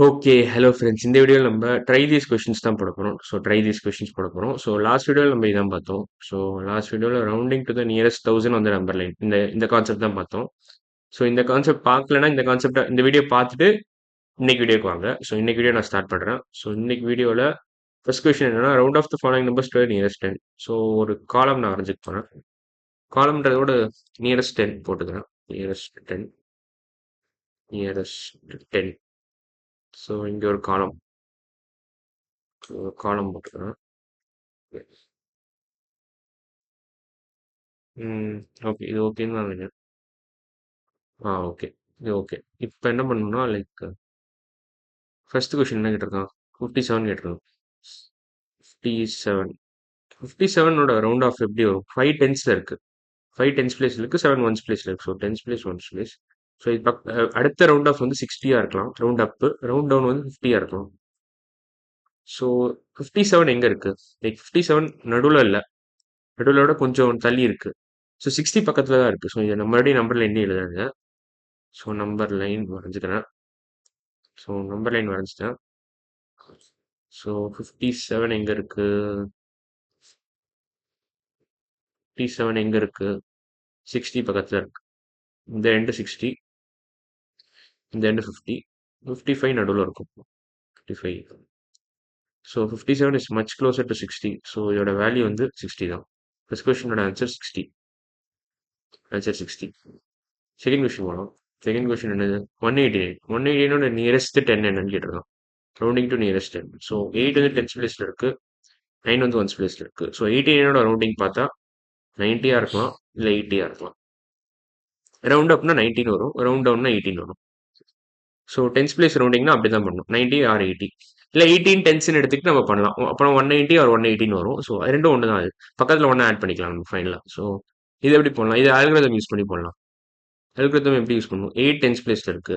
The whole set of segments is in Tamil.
ஓகே. Hello friends. இந்த வீடியோல நம்ம ட்ரை தீஸ் கொஸ்டின்ஸ் தான் போட போறோம். ட்ரை தீஸ் கொஸ்டின்ஸ் போட போறோம். லாஸ்ட் வீடியோல நம்ம இதான் பார்த்தோம். லாஸ்ட் வீடியோல ரவுண்டிங் டூ த நியரஸ்ட் 1000 வந்து நம்பர் லைன். இந்த கான்செப்ட் தான் பார்த்தோம். இந்த கான்செப்ட் பார்க்கலன்னா இந்த வீடியோ பார்த்துட்டு இன்னைக்கு வீடியோக்கு வாங்க. இன்னைக்கு வீடியோ நான் ஸ்டார்ட் பண்றேன். இன்னைக்கு வீடியோல ஃபர்ஸ்ட் கொஸ்டின் என்னன்னா round off the following numbers to nearest 10. ஒரு காலம் நான் வரைஞ்சுக்க போறேன். காலம்ன்றதோட நியரஸ்ட் 10 போட்டுக்கிறேன். Nearest 10, nearest 10. இங்க ஒரு காலம் போட்டுக்கிறேன். ம். ஓகே. இது ஓகேன்னு தான் நினைக்கிறேன். ஓகே. இது ஓகே. இப்ப என்ன பண்ணணும்னா, ஃபர்ஸ்ட் கொஸ்டின் என்ன கேட்டிருக்கான்? 57 கேட்டிருக்கான். 57. 57ஓட ரவுண்ட் ஆஃப் எப்படி வரும்? 5 டென்ஸ்ல இருக்கு. 5 டென்ஸ் பிளேஸ்ல இருக்கு. 7 ஒன்ஸ் பிளேஸ்ல இருக்கு. Tense place, once place. இது அடுத்த ரவுண்ட் ஆஃப் வந்து 60 இருக்கலாம். Round up. ரவுண்ட் டவுன் வந்து 50 இருக்கலாம். ஸோ 57 எங்க இருக்கு? 57 நடுவுல இல்ல. நடுவுல விட கொஞ்சம் தள்ளி இருக்கு. 60 பக்கத்துல தான் இருக்கு. இதை நம்ம மறுபடியும் நம்பர்ல எண்ணி எழுதுறாங்க. நம்பர் லைன் வரைஞ்சுக்கிறேன். நம்பர் லைன் வரைஞ்சிட்டேன். 57 எங்க இருக்கு? 57 எங்க இருக்கு? 60 பக்கத்துல இருக்கு. இந்த எண்டு 60, இந்த எண்டு 50, 55 நடுவில் இருக்கும். 55. 57 இஸ் மச் க்ளோசர் டு 60. இதோட வேல்யூ வந்து 60 தான். ஃபர்ஸ்ட் கொஸ்டினோட ஆன்சர் 60. ஆன்சர் 60. செகண்ட் கொஸ்டின் போகலாம். செகண்ட் கொஸ்டின் என்னது? 189. 189ஓட நியரஸ்ட் 10 என்னன்னு கேட்டிருக்கான். Rounding to nearest 10. 8 வந்து டென்ஸ் பிளேஸ்ல இருக்கு. 9 வந்து ஒன்ஸ் பிளேஸ்ல இருக்கு. 89ஓட ரவுண்டிங் பார்த்தா 90 இருக்கலாம், இல்லை 80 இருக்கலாம். ரவுண்ட் அப்னா 19 வரும், ரவுண்ட் டவுன்னா 18 வரும். டென்ஸ் பிளேஸ் ரவுண்டிங்னா அப்படி தான் பண்ணணும். 90 ஆர் 80. இல்லை 18 டென்ஸ்னு எடுத்துக்கிட்டு நம்ம பண்ணலாம். அப்புறம் 190 ஆர் 118 வரும். அது ரெண்டும் ஒன்று தான். அது பக்கத்தில் ஒன்று ஆட் பண்ணிக்கலாம் நம்ம ஃபைனலாக. இது எப்படி பண்ணலாம்? இது அல்காரிதம் யூஸ் பண்ணி பண்ணலாம். அல்காரிதம் எப்படி யூஸ் பண்ணணும்? 8 டென்ஸ் பிளேஸ்ல இருக்கு.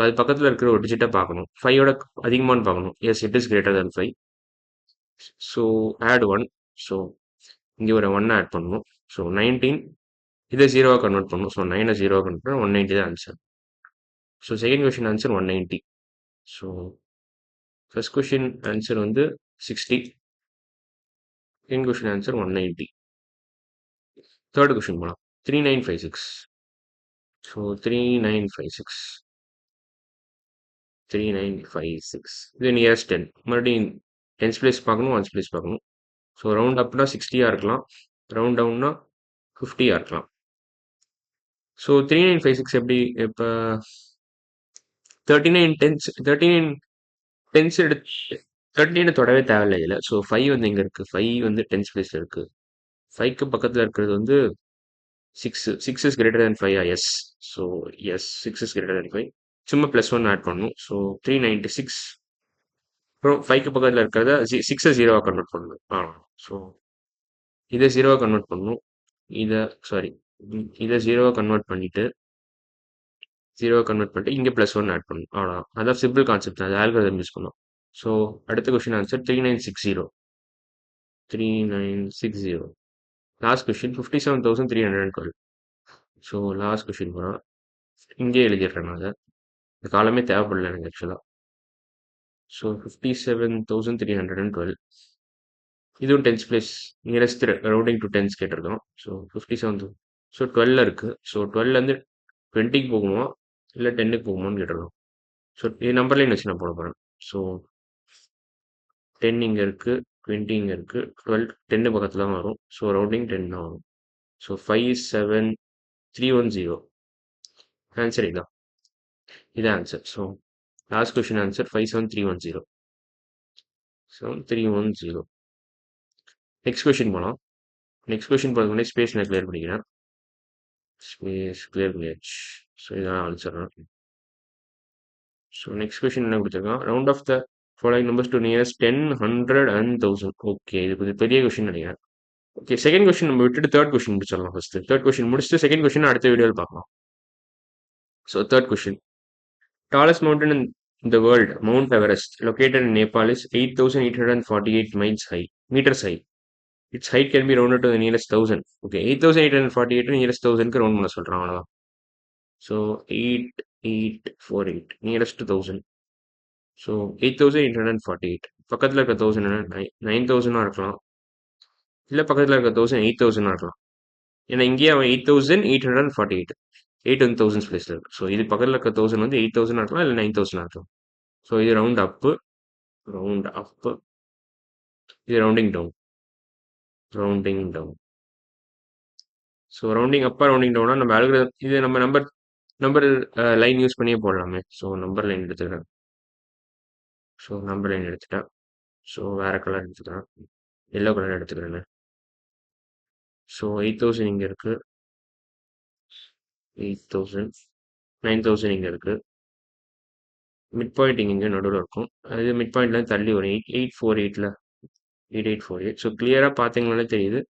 அது பக்கத்தில் இருக்கிற ஒரு டிஜிட்டை பார்க்கணும். 5ஓட அதிகமானு பார்க்கணும். Yes, it is greater than 5. Add 1. So இங்கே ஒரு 1 ஆட் பண்ணணும். 19 இதை 0 கன்வெர்ட் பண்ணணும். 9 0 கன்வெர்ட் பண்ண 190 தான் answer. Second question answer 190. First question answer வந்து 60. Second question answer 190. Third question போகலாம். 3956. 3956. 3956. இது நியரஸ்ட் 10. மறுபடியும் டென்ஸ் பிளேஸ் பார்க்கணும், ஒன்ஸ் பிளேஸ் பார்க்கணும். ரவுண்ட் அப்னா 60 இருக்கலாம். ரவுண்ட் டவுன்னா 50 இருக்கலாம். 3956 எப்படி? இப்போ 39 டென்ஸ் 39 டென்ஸ் எடுத்து 39 தொடவே தேவையில்லை இதில். 5 வந்து எங்கே இருக்குது? 5 வந்து டென்ஸ் பிளேஸில் இருக்குது. 5க்கு பக்கத்தில் இருக்கிறது வந்து 6. 6 is greater than 5. Yes. Yes, 6 is greater than 5. சும்மா +1 ஆட் பண்ணணும். 396. அப்புறம் 5க்கு பக்கத்தில் இருக்கிறத 6 0 கன்வெர்ட் பண்ணணும். ஸோ இதை 0 கன்வெர்ட் பண்ணணும். சாரி, இதை 0 கன்வெர்ட் பண்ணிட்டு இங்கே +1 ஆட் பண்ணணும். அதான் சிம்பிள் கான்செப்ட். அது ஆல்கரிதம் யூஸ் பண்ணோம். அடுத்த question answer 3960. 3960. Last question 57,312. Last question போகிறோம். இங்கே எழுதிடுறேன் நான். அதை இந்த காலமே தேவைப்படல எனக்கு ஆக்சுவலாக. 57,312. இதுவும் tense place nearest rounding to tense கேட்டிருக்கோம். 57. 12 இருக்கு. 12லேருந்து 20க்கு போகுமா இல்லை 10க்கு போகுமான்னு கேட்டிருக்கோம். இது நம்பர் லைன் வச்சு நான் போட போகிறேன். 10 இங்கே இருக்குது, 20 இங்கே இருக்குது, 12 10 பக்கத்தில் தான் வரும். ரவுண்டிங் 10 தான் வரும். 57310. ஆன்சர் இதான். இதான் answer. Last question answer 57310. 7310. Next question போகலாம். நெக்ஸ்ட் கொஸ்டின் போகிறதுக்கு முன்னாடி ஸ்பேஸ் நான் கிளியர் பண்ணிக்கிறேன். ஸ்பேஸ் கிளியர் பண்ணியாச்சு. இதான் ஆன்சர். நெக்ஸ்ட் கொஸ்டின் என்ன கொடுத்துருக்கான்? Round off the following numbers to nearest 10, 100 and 1000. Okay, இது கொஞ்சம் பெரிய கொஸ்டின் நினைக்கிறேன். ஓகே, செகண்ட் கொஸ்டின் நம்ம விட்டுட்டு தேர்ட் கொஸ்டின் முடிச்சிடலாம். ஃபர்ஸ்ட் தேர்ட் கொஸ்டின் முடிச்சுட்டு செகண்ட் கொஸ்டின் அடுத்த வீடியோவில் பார்க்கலாம். Third question. Tallest mountain in the world, Mount Everest, located in Nepal, is 8,848 meters high. Its height can be rounded to the nearest 1000. Okay, 8,848 nearest 1000க்கு round பண்ண சொல்றான். அவ்வளோதான். 8848 நியரஸ்ட் 1000. ஸோ 8848 பக்கத்தில் இருக்க 1000 9000 இருக்கலாம், இல்லை பக்கத்தில் இருக்க 1000 8000 இருக்கலாம். ஏன்னா இங்கேயே அவன் 8848 8 வந்து தௌசண்ட்ஸ் பிளேஸ்ல இருக்கு. ஸோ இது பக்கத்தில் இருக்க 1000 வந்து 8000 இருக்கலாம், இல்லை 9000 இருக்கலாம். ஸோ இது ரவுண்ட் அப்பு, ரவுண்ட் அப்பு, இது rounding down, rounding down. So rounding அப்பா ரவுண்டிங் டவுனா நம்ம அல்கிரிதம் இது நம்ம நம்பர் லைன் யூஸ் பண்ணியே போடலாமே. ஸோ நம்பர் லைன் எடுத்துக்கிறேன். ஸோ நம்பர் லைன் எடுத்துட்டேன். ஸோ வேற கலர் எடுத்துக்கிறேன், எல்லோ கலர் எடுத்துக்கிறேன். ஸோ 8000 இங்கே இருக்கு, 8000 9000 இங்கே இருக்கு. மிட் பாயிண்ட் இங்கே நடுவில் இருக்கும். அது மிட் பாயிண்ட்ல தள்ளி வரும் 8848ல 8848. ஸோ கிளியராக பார்த்தீங்கனாலே தெரியுது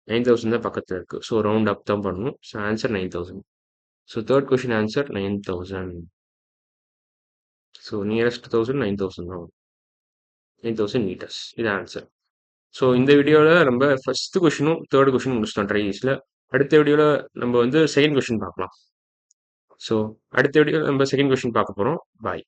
9000 தான் பக்கத்தில் இருக்கு. ஸோ ரவுண்ட் அப் தான் பண்ணணும். So answer 9000. So third question answer 9000. So nearest 1000 9000 தான், 9000 மீட்டர்ஸ். இது ஆன்சர். ஸோ இந்த வீடியோவில் நம்ம ஃபர்ஸ்ட் கொஷினும் தேர்ட் கொஷினும் முடிச்சிட்டோம் ட்ரைஸில். அடுத்த வீடியோவில் நம்ம வந்து செகண்ட் கொஷின் பார்க்கலாம். ஸோ அடுத்த வீடியோவில் நம்ம செகண்ட் கொஷின் பார்க்க போகிறோம். பாய்.